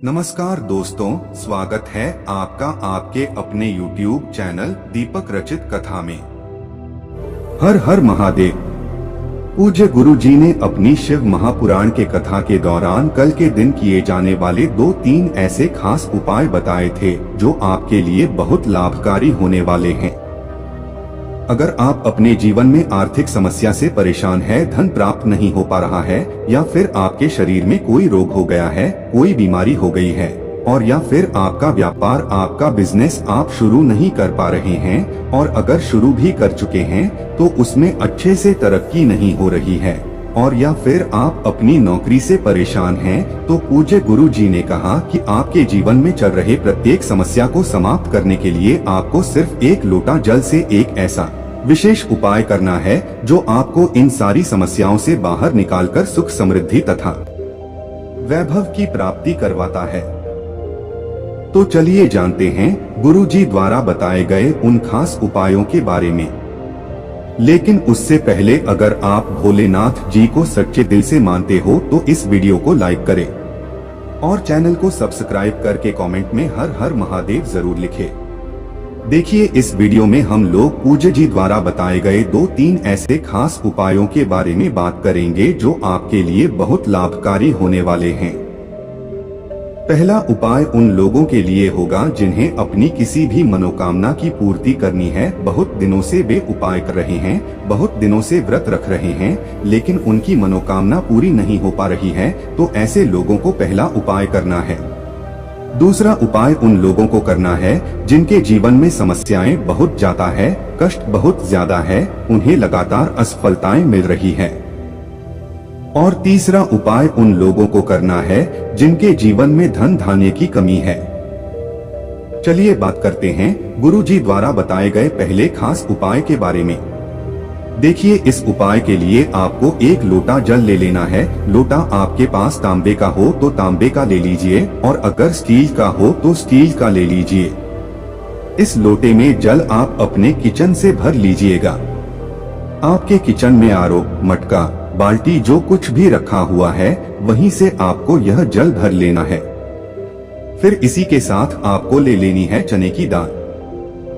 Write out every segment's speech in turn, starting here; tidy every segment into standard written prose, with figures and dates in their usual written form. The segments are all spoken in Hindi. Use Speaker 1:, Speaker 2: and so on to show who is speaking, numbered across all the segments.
Speaker 1: नमस्कार दोस्तों, स्वागत है आपका आपके अपने YouTube चैनल दीपक रचित कथा में। हर हर महादेव। पूज्य गुरु जी ने अपनी शिव महापुराण के कथा के दौरान कल के दिन किए जाने वाले 2-3 ऐसे खास उपाय बताए थे जो आपके लिए बहुत लाभकारी होने वाले हैं। अगर आप अपने जीवन में आर्थिक समस्या से परेशान है, धन प्राप्त नहीं हो पा रहा है, या फिर आपके शरीर में कोई रोग हो गया है, कोई बीमारी हो गई है, और या फिर आपका व्यापार, आपका बिजनेस आप शुरू नहीं कर पा रहे हैं, और अगर शुरू भी कर चुके हैं तो उसमें अच्छे से तरक्की नहीं हो रही है, और या फिर आप अपनी नौकरी से परेशान हैं, तो पूज्य गुरु जी ने कहा कि आपके जीवन में चल रहे प्रत्येक समस्या को समाप्त करने के लिए आपको सिर्फ एक लोटा जल से एक ऐसा विशेष उपाय करना है जो आपको इन सारी समस्याओं से बाहर निकालकर सुख, समृद्धि तथा वैभव की प्राप्ति करवाता है। तो चलिए जानते हैं गुरु जी द्वारा बताए गए उन खास उपायों के बारे में। लेकिन उससे पहले अगर आप भोलेनाथ जी को सच्चे दिल से मानते हो तो इस वीडियो को लाइक करें और चैनल को सब्सक्राइब करके कमेंट में हर हर महादेव जरूर लिखें। देखिए, इस वीडियो में हम लोग पूज्य जी द्वारा बताए गए 2-3 ऐसे खास उपायों के बारे में बात करेंगे जो आपके लिए बहुत लाभकारी होने वाले हैं। पहला उपाय उन लोगों के लिए होगा जिन्हें अपनी किसी भी मनोकामना की पूर्ति करनी है। बहुत दिनों से वे उपाय कर रहे हैं, बहुत दिनों से व्रत रख रहे हैं, लेकिन उनकी मनोकामना पूरी नहीं हो पा रही है, तो ऐसे लोगों को पहला उपाय करना है। दूसरा उपाय उन लोगों को करना है जिनके जीवन में समस्याएं बहुत ज्यादा है, कष्ट बहुत ज्यादा है, उन्हें लगातार असफलताएं मिल रही है। और तीसरा उपाय उन लोगों को करना है जिनके जीवन में धन धान्य की कमी है। चलिए बात करते हैं गुरु जी द्वारा बताए गए पहले खास उपाय के बारे में। देखिए, इस उपाय के लिए आपको एक लोटा जल ले लेना है। लोटा आपके पास तांबे का हो तो तांबे का ले लीजिए, और अगर स्टील का हो तो स्टील का ले लीजिए। इस लोटे में जल आप अपने किचन से भर लीजिएगा। आपके किचन में आरो, मटका, बाल्टी जो कुछ भी रखा हुआ है वहीं से आपको यह जल भर लेना है। फिर इसी के साथ आपको ले लेनी है चने की दाल।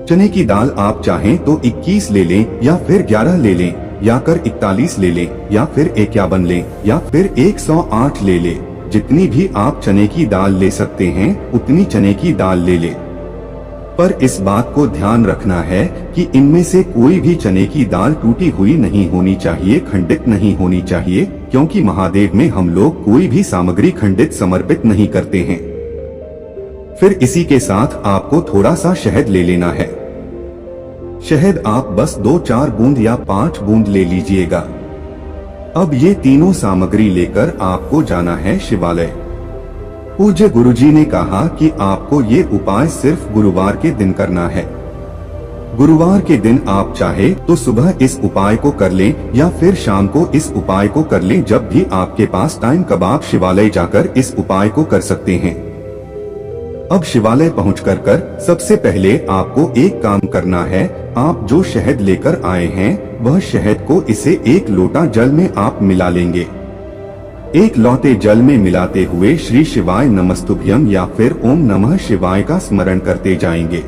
Speaker 1: चने की दाल आप चाहें तो 21 ले लें, या फिर 11 ले लें, या कर 41 ले लें, या फिर 51 लें, या फिर 108 ले लें। जितनी भी आप चने की दाल ले सकते हैं उतनी चने की दाल ले लें। पर इस बात को ध्यान रखना है कि इनमें से कोई भी चने की दाल टूटी हुई नहीं होनी चाहिए, खंडित नहीं होनी चाहिए, क्योंकि महादेव में हम लोग कोई भी सामग्री खंडित समर्पित नहीं करते हैं। फिर इसी के साथ आपको थोड़ा सा शहद ले लेना है। शहद आप बस 2-4 बूंद या 5 बूंद ले लीजिएगा। अब ये तीनों सामग्री लेकर आपको जाना है शिवालय। पूज्य गुरुजी ने कहा कि आपको ये उपाय सिर्फ गुरुवार के दिन करना है। गुरुवार के दिन आप चाहे तो सुबह इस उपाय को कर लें, या फिर शाम को इस उपाय को कर लें। जब भी आपके पास टाइम, कब आप शिवालय जाकर इस उपाय को कर सकते हैं। अब शिवालय पहुंचकर सबसे पहले आपको एक काम करना है। आप जो शहद लेकर आए हैं वह शहद को इसे एक लोटा जल में आप मिला लेंगे। एक लोटे जल में मिलाते हुए श्री शिवाय नमस्तुभ्यम या फिर ओम नमः शिवाय का स्मरण करते जाएंगे।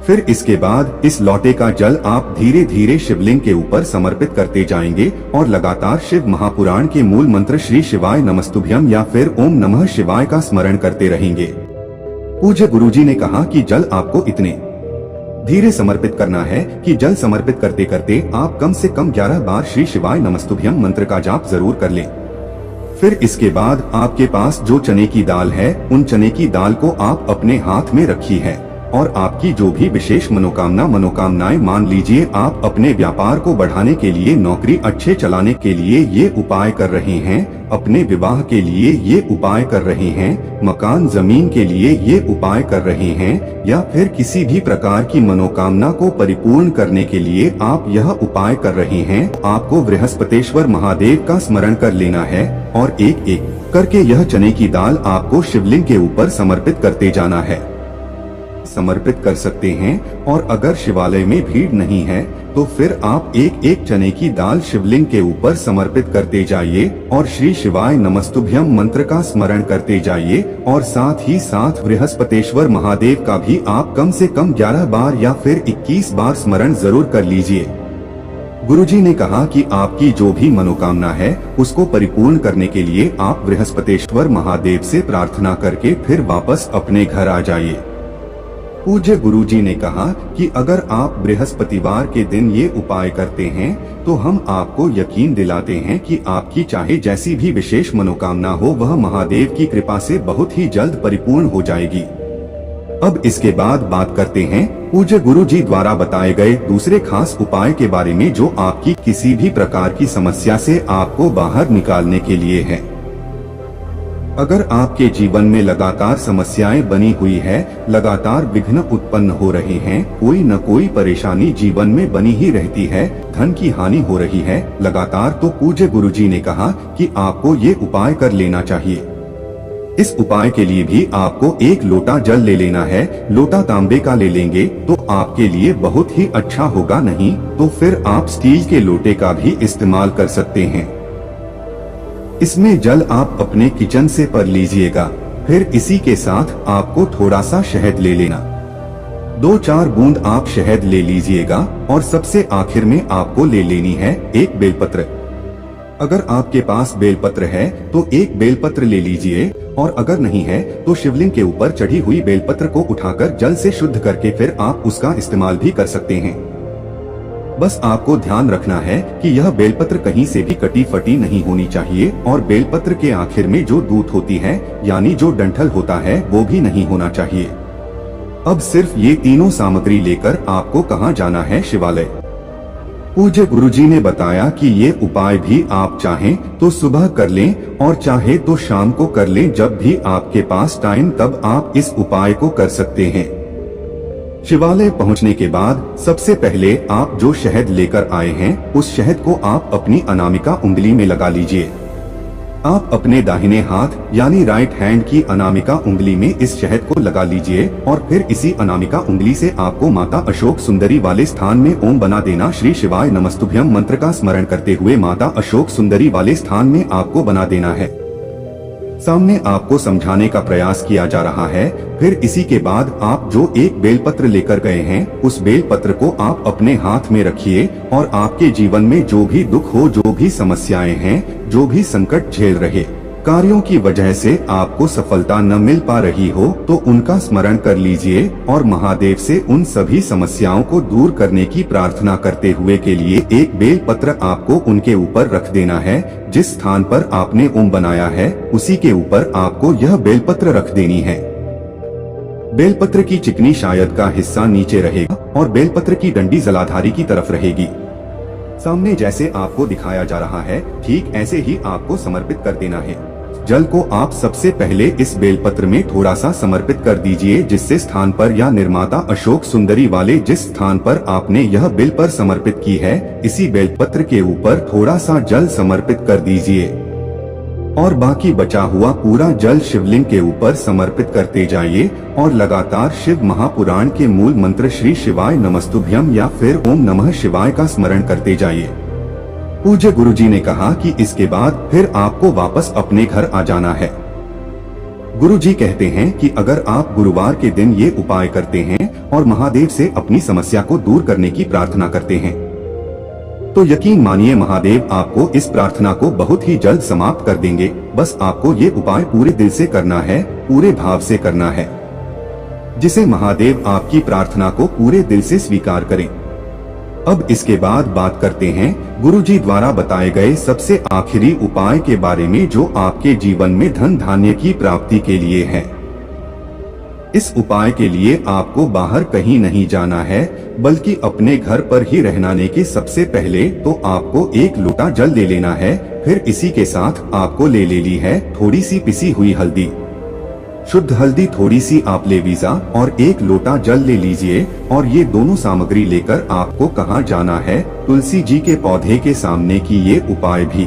Speaker 1: फिर इसके बाद इस लोटे का जल आप धीरे धीरे शिवलिंग के ऊपर समर्पित करते जाएंगे और लगातार शिव महापुराण के मूल मंत्र श्री शिवाय नमस्तुभ्यम या फिर ओम नमः शिवाय का स्मरण करते रहेंगे। पूज्य गुरुजी ने कहा कि जल आपको इतने धीरे समर्पित करना है कि जल समर्पित करते करते आप कम से कम 11 बार श्री शिवाय नमस्तुभ्यम मंत्र का जाप जरूर कर लें। फिर इसके बाद आपके पास जो चने की दाल है, उन चने की दाल को आप अपने हाथ में रखी है, और आपकी जो भी विशेष मनोकामनाएं, मान लीजिए आप अपने व्यापार को बढ़ाने के लिए, नौकरी अच्छे चलाने के लिए ये उपाय कर रहे हैं, अपने विवाह के लिए ये उपाय कर रहे हैं, मकान जमीन के लिए ये उपाय कर रहे हैं, या फिर किसी भी प्रकार की मनोकामना को परिपूर्ण करने के लिए आप यह उपाय कर रहे हैं, आपको बृहस्पतेश्वर महादेव का स्मरण कर लेना है और एक एक करके यह चने की दाल आपको शिवलिंग के ऊपर समर्पित करते जाना है। समर्पित कर सकते हैं। और अगर शिवालय में भीड़ नहीं है तो फिर आप एक एक चने की दाल शिवलिंग के ऊपर समर्पित करते जाइए और श्री शिवाय नमस्तुभ्यम मंत्र का स्मरण करते जाइए। और साथ ही साथ बृहस्पतेश्वर महादेव का भी आप कम से कम 11 बार या फिर 21 बार स्मरण जरूर कर लीजिए। गुरुजी ने कहा कि आपकी जो भी मनोकामना है उसको परिपूर्ण करने के लिए आप बृहस्पतेश्वर महादेव से प्रार्थना करके फिर वापस अपने घर आ जाइए। पूज्य गुरुजी ने कहा कि अगर आप बृहस्पतिवार के दिन ये उपाय करते हैं तो हम आपको यकीन दिलाते हैं कि आपकी चाहे जैसी भी विशेष मनोकामना हो वह महादेव की कृपा से बहुत ही जल्द परिपूर्ण हो जाएगी। अब इसके बाद बात करते हैं पूज्य गुरुजी द्वारा बताए गए दूसरे खास उपाय के बारे में जो आपकी किसी भी प्रकार की समस्या से आपको बाहर निकालने के लिए है। अगर आपके जीवन में लगातार समस्याएं बनी हुई है, लगातार विघ्न उत्पन्न हो रहे हैं, कोई न कोई परेशानी जीवन में बनी ही रहती है, धन की हानि हो रही है लगातार, तो पूज्य गुरुजी ने कहा कि आपको ये उपाय कर लेना चाहिए। इस उपाय के लिए भी आपको एक लोटा जल ले लेना है। लोटा तांबे का ले लेंगे तो आपके लिए बहुत ही अच्छा होगा, नहीं तो फिर आप स्टील के लोटे का भी इस्तेमाल कर सकते हैं। इसमें जल आप अपने किचन से भर लीजिएगा। फिर इसी के साथ आपको थोड़ा सा शहद ले लेना। 2-4 बूंद आप शहद ले लीजिएगा और सबसे आखिर में आपको ले लेनी है एक बेलपत्र। अगर आपके पास बेलपत्र है तो एक बेलपत्र ले लीजिए, और अगर नहीं है तो शिवलिंग के ऊपर चढ़ी हुई बेलपत्र को उठाकर जल से शुद्ध करके फिर आप उसका इस्तेमाल भी कर सकते हैं। बस आपको ध्यान रखना है कि यह बेलपत्र कहीं से भी कटी फटी नहीं होनी चाहिए, और बेलपत्र के आखिर में जो दूत होती है यानी जो डंठल होता है वो भी नहीं होना चाहिए। अब सिर्फ ये तीनों सामग्री लेकर आपको कहाँ जाना है? शिवालय। पूज्य गुरुजी ने बताया कि ये उपाय भी आप चाहें तो सुबह कर लें और चाहे तो शाम को कर लें, जब भी आपके पास टाइम तब आप इस उपाय को कर सकते हैं। शिवालय पहुंचने के बाद सबसे पहले आप जो शहद लेकर आए हैं उस शहद को आप अपनी अनामिका उंगली में लगा लीजिए। आप अपने दाहिने हाथ यानी राइट हैंड की अनामिका उंगली में इस शहद को लगा लीजिए और फिर इसी अनामिका उंगली से आपको माता अशोक सुंदरी वाले स्थान में ओम बना देना। श्री शिवाय नमस्तुभ्यम मंत्र का स्मरण करते हुए माता अशोक सुंदरी वाले स्थान में आपको बना देना है। सामने आपको समझाने का प्रयास किया जा रहा है। फिर इसी के बाद आप जो एक बेलपत्र लेकर गए हैं उस बेलपत्र को आप अपने हाथ में रखिए और आपके जीवन में जो भी दुख हो, जो भी समस्याएं हैं, जो भी संकट झेल रहे कार्यों की वजह से आपको सफलता न मिल पा रही हो तो उनका स्मरण कर लीजिए और महादेव से उन सभी समस्याओं को दूर करने की प्रार्थना करते हुए के लिए एक बेलपत्र आपको उनके ऊपर रख देना है। जिस स्थान पर आपने ओम बनाया है उसी के ऊपर आपको यह बेलपत्र रख देनी है। बेलपत्र की चिकनी शायद का हिस्सा नीचे रहेगा और बेलपत्र की डंडी जलाधारी की तरफ रहेगी। सामने जैसे आपको दिखाया जा रहा है ठीक ऐसे ही आपको समर्पित कर देना है। जल को आप सबसे पहले इस बेलपत्र में थोड़ा सा समर्पित कर दीजिए, जिससे स्थान पर या निर्माता अशोक सुंदरी वाले जिस स्थान पर आपने यह बेल पर समर्पित की है इसी बेलपत्र के ऊपर थोड़ा सा जल समर्पित कर दीजिए और बाकी बचा हुआ पूरा जल शिवलिंग के ऊपर समर्पित करते जाइए और लगातार शिव महापुराण के मूल मंत्र श्री शिवाय नमस्तुभ्यम या फिर ओम नमः शिवाय का स्मरण करते जाइए। पूज्य गुरुजी ने कहा कि इसके बाद फिर आपको वापस अपने घर आ जाना है। गुरुजी कहते हैं कि अगर आप गुरुवार के दिन ये उपाय करते हैं और महादेव से अपनी समस्या को दूर करने की प्रार्थना करते हैं तो यकीन मानिए महादेव आपको इस प्रार्थना को बहुत ही जल्द समाप्त कर देंगे। बस आपको ये उपाय पूरे दिल से करना है, पूरे भाव से करना है, जिसे महादेव आपकी प्रार्थना को पूरे दिल से स्वीकार करें। अब इसके बाद बात करते हैं गुरुजी द्वारा बताए गए सबसे आखिरी उपाय के बारे में जो आपके जीवन में धन धान्य की प्राप्ति के लिए है। इस उपाय के लिए आपको बाहर कहीं नहीं जाना है बल्कि अपने घर पर ही रहने के सबसे पहले तो आपको एक लोटा जल ले लेना है। फिर इसी के साथ आपको ले ली है थोड़ी सी पिसी हुई हल्दी, शुद्ध हल्दी थोड़ी सी आप ले वीजा और एक लोटा जल ले लीजिए और ये दोनों सामग्री लेकर आपको कहाँ जाना है? तुलसी जी के पौधे के सामने की ये उपाय भी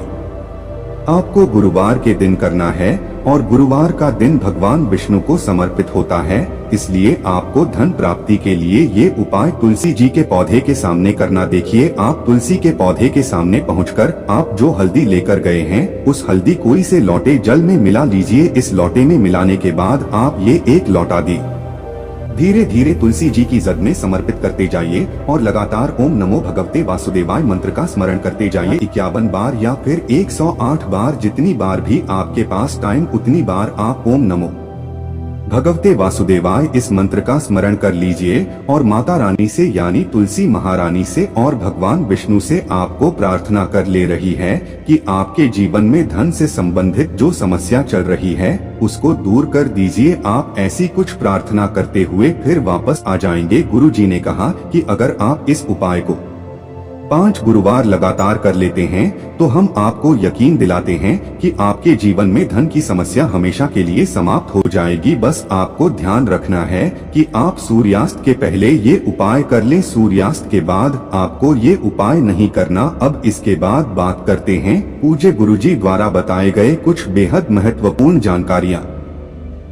Speaker 1: आपको गुरुवार के दिन करना है। और गुरुवार का दिन भगवान विष्णु को समर्पित होता है, इसलिए आपको धन प्राप्ति के लिए ये उपाय तुलसी जी के पौधे के सामने करना। देखिए, आप तुलसी के पौधे के सामने पहुंचकर आप जो हल्दी लेकर गए हैं, उस हल्दी कोई से लोटे जल में मिला लीजिए। इस लोटे में मिलाने के बाद आप ये एक लोटा दी धीरे धीरे तुलसी जी की जद में समर्पित करते जाइए और लगातार ओम नमो भगवते वासुदेवाय मंत्र का स्मरण करते जाइए 51 बार या फिर 108 बार, जितनी बार भी आपके पास टाइम उतनी बार आप ओम नमो भगवते वासुदेवाय इस मंत्र का स्मरण कर लीजिए और माता रानी से यानी तुलसी महारानी से और भगवान विष्णु से आपको प्रार्थना कर ले रही है कि आपके जीवन में धन से संबंधित जो समस्या चल रही है उसको दूर कर दीजिए। आप ऐसी कुछ प्रार्थना करते हुए फिर वापस आ जाएंगे। गुरु जी ने कहा कि अगर आप इस उपाय को 5 गुरुवार लगातार कर लेते हैं तो हम आपको यकीन दिलाते हैं कि आपके जीवन में धन की समस्या हमेशा के लिए समाप्त हो जाएगी। बस आपको ध्यान रखना है कि आप सूर्यास्त के पहले ये उपाय कर लें, सूर्यास्त के बाद आपको ये उपाय नहीं करना। अब इसके बाद बात करते हैं पूज्य गुरुजी द्वारा बताए गए कुछ बेहद महत्वपूर्ण जानकारियाँ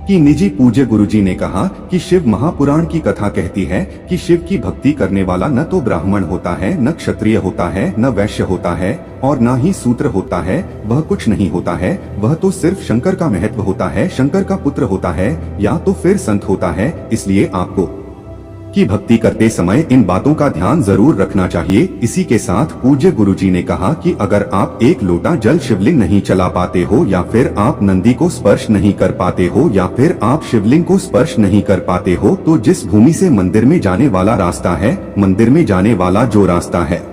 Speaker 1: कि निजी। पूज्य गुरुजी ने कहा कि शिव महापुराण की कथा कहती है कि शिव की भक्ति करने वाला न तो ब्राह्मण होता है, न क्षत्रिय होता है, न वैश्य होता है और न ही शूद्र होता है। वह कुछ नहीं होता है, वह तो सिर्फ शंकर का महत्व होता है, शंकर का पुत्र होता है या तो फिर संत होता है। इसलिए आपको की भक्ति करते समय इन बातों का ध्यान जरूर रखना चाहिए। इसी के साथ पूज्य गुरुजी ने कहा कि अगर आप एक लोटा जल शिवलिंग नहीं चला पाते हो या फिर आप नंदी को स्पर्श नहीं कर पाते हो या फिर आप शिवलिंग को स्पर्श नहीं कर पाते हो तो जिस भूमि से मंदिर में जाने वाला रास्ता है, मंदिर में जाने वाला जो रास्ता है,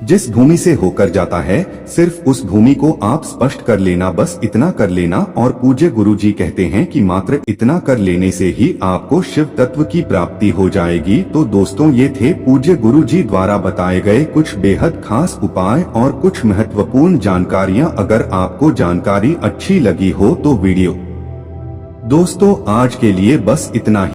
Speaker 1: जिस भूमि से होकर जाता है, सिर्फ उस भूमि को आप स्पष्ट कर लेना, बस इतना कर लेना। और पूज्य गुरुजी कहते हैं कि मात्र इतना कर लेने से ही आपको शिव तत्व की प्राप्ति हो जाएगी। तो दोस्तों, ये थे पूज्य गुरुजी द्वारा बताए गए कुछ बेहद खास उपाय और कुछ महत्वपूर्ण जानकारियां। अगर आपको जानकारी अच्छी लगी हो तो वीडियो दोस्तों आज के लिए बस इतना ही।